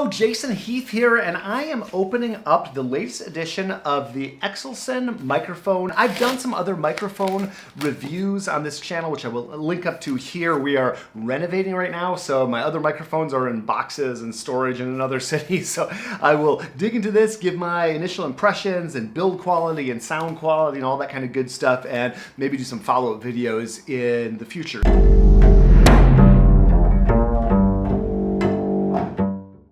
Hello, Jason Heath here, and I am opening up the latest edition of the Exelsen microphone. I've done some other microphone reviews on this channel, which I will link up to here. We are renovating right now, so my other microphones are in boxes and storage in another city, so I will dig into this, give my initial impressions and build quality and sound quality and all that kind of good stuff, and maybe do some follow-up videos in the future.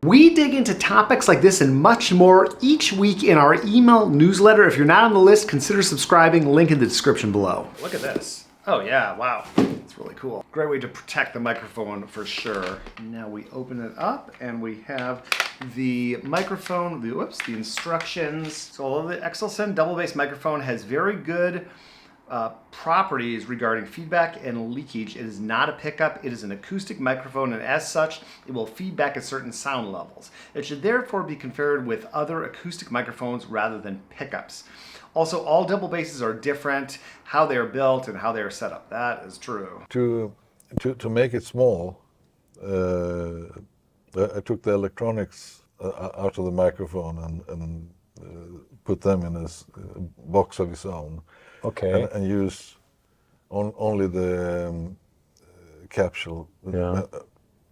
We dig into topics like this and much more each week in our email newsletter. If you're not on the list, consider subscribing. Link in the description below. Look at this. Oh yeah, wow. It's really cool. Great way to protect the microphone for sure. Now we open it up and we have the microphone, the instructions. So although the Exelsen double bass microphone has very good properties regarding feedback and leakage. It is not a pickup, it is an acoustic microphone, and as such, it will feedback at certain sound levels. It should therefore be configured with other acoustic microphones rather than pickups. Also, all double basses are different, how they are built and how they are set up. That is true. To make it small, I took the electronics out of the microphone and put them in a box of its own. Okay. And use only the capsule. Yeah.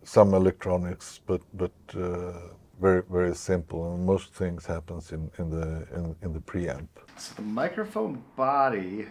Some electronics, but very very simple. And most things happens in the preamp. So the microphone body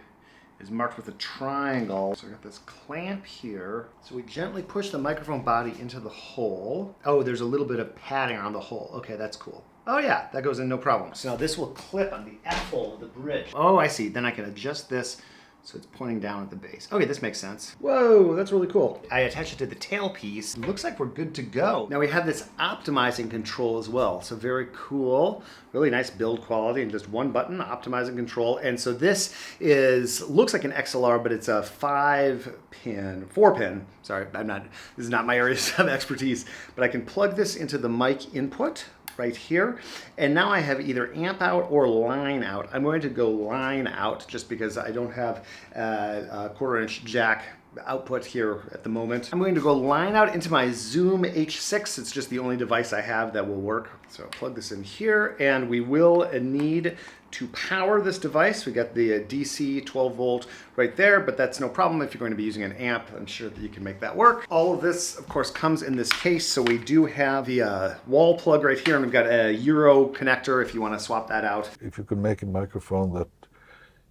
is marked with a triangle. So I got this clamp here. So we gently push the microphone body into the hole. Oh, there's a little bit of padding around the hole. Okay, that's cool. Oh yeah, that goes in no problem. So now this will clip on the F-hole of the bridge. Oh, I see. Then I can adjust this so it's pointing down at the base. Okay, this makes sense. Whoa, that's really cool. I attach it to the tailpiece. It looks like we're good to go. Now we have this optimizing control as well. So very cool, really nice build quality, and just one button, optimizing control. And so this looks like an XLR, but it's a 4-pin, sorry, this is not my area of expertise, but I can plug this into the mic input right here. And now I have either amp out or line out. I'm going to go line out just because I don't have a 1/4-inch jack output here at the moment. I'm going to go line out into my Zoom H6. It's just the only device I have that will work. So I'll plug this in here, and we will need to power this device. We got the DC 12 volt right there, but that's no problem if you're going to be using an amp. I'm sure that you can make that work. All of this, of course, comes in this case. So we do have the wall plug right here, and we've got a Euro connector if you want to swap that out. If you could make a microphone that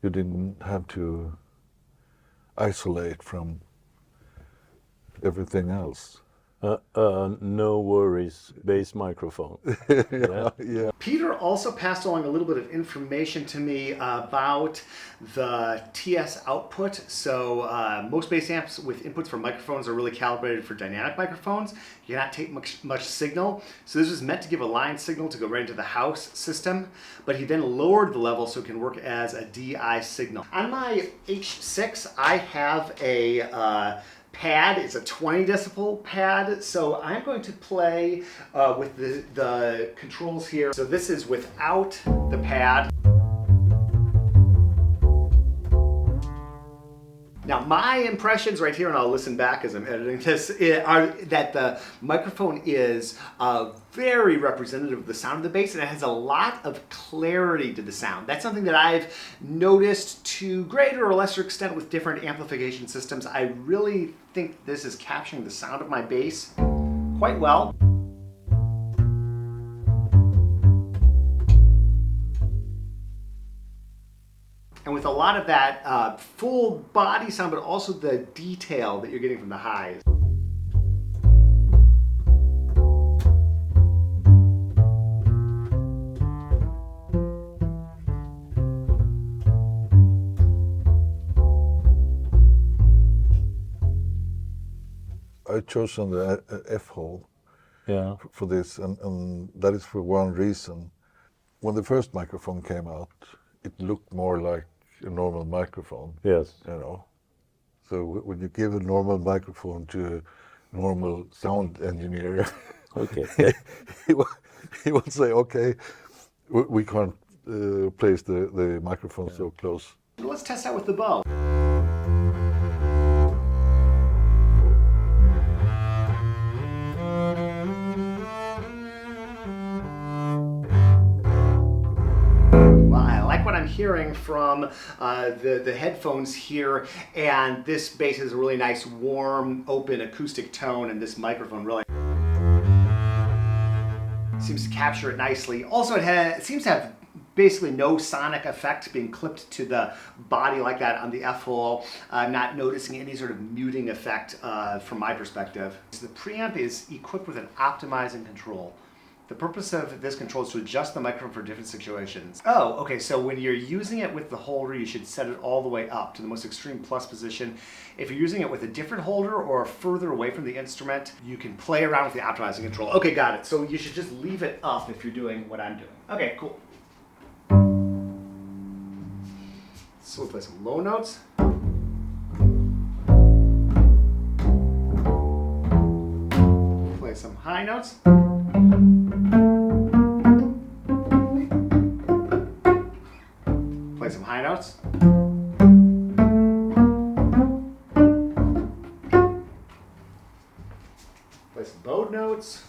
you didn't have to isolate from everything else. No worries, bass microphone. Yeah. Peter also passed along a little bit of information to me about the TS output. So most bass amps with inputs for microphones are really calibrated for dynamic microphones. You cannot take much signal. So this was meant to give a line signal to go right into the house system, but he then lowered the level so it can work as a DI signal. On my H6, I have a pad. It's a 20 decibel pad, so I'm going to play with the controls here. So this is without the pad. Now my impressions right here, and I'll listen back as I'm editing this, are that the microphone is very representative of the sound of the bass, and it has a lot of clarity to the sound. That's something that I've noticed to greater or lesser extent with different amplification systems. I really think this is capturing the sound of my bass quite well. And with a lot of that full body sound, but also the detail that you're getting from the highs. I chosen the F-hole for this, and that is for one reason. When the first microphone came out, it looked more like a normal microphone. Yes. You know. So when you give a normal microphone to a normal sound engineer, okay, he will say, okay, we can't place the microphone so close. Let's test out with the bow. hearing from the headphones here, and this bass is a really nice, warm, open acoustic tone, and this microphone really seems to capture it nicely. Also, it seems to have basically no sonic effect being clipped to the body like that on the F-hole. I'm not noticing any sort of muting effect from my perspective. So the preamp is equipped with an optimizing control. The purpose of this control is to adjust the microphone for different situations. Oh, okay, so when you're using it with the holder, you should set it all the way up to the most extreme plus position. If you're using it with a different holder or further away from the instrument, you can play around with the optimizing control. Okay, got it. So you should just leave it up if you're doing what I'm doing. Okay, cool. So we'll play some low notes. Play some high notes. Play some high notes. Play some bowed notes.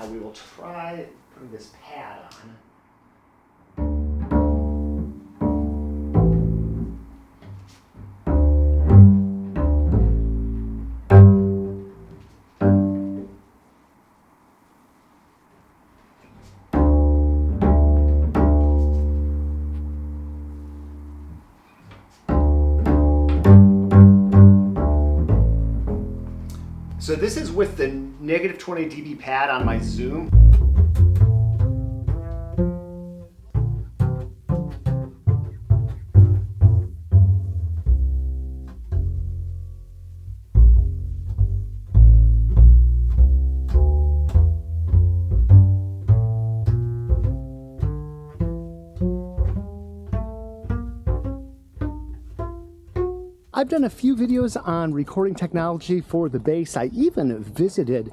We will try putting this pad on. So this is with the negative 20 dB pad on my Zoom. I've done a few videos on recording technology for the bass. I even visited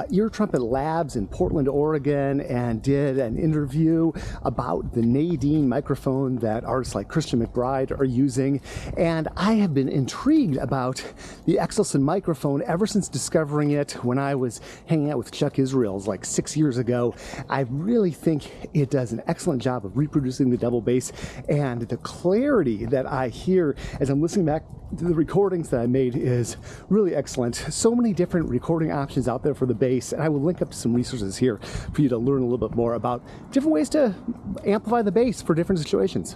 Ear Trumpet Labs in Portland, Oregon, and did an interview about the Nadine microphone that artists like Christian McBride are using. And I have been intrigued about the Exelson microphone ever since discovering it when I was hanging out with Chuck Israels like 6 years ago. I really think it does an excellent job of reproducing the double bass, and the clarity that I hear as I'm listening back the recordings that I made is really excellent. So many different recording options out there for the bass, and I will link up to some resources here for you to learn a little bit more about different ways to amplify the bass for different situations.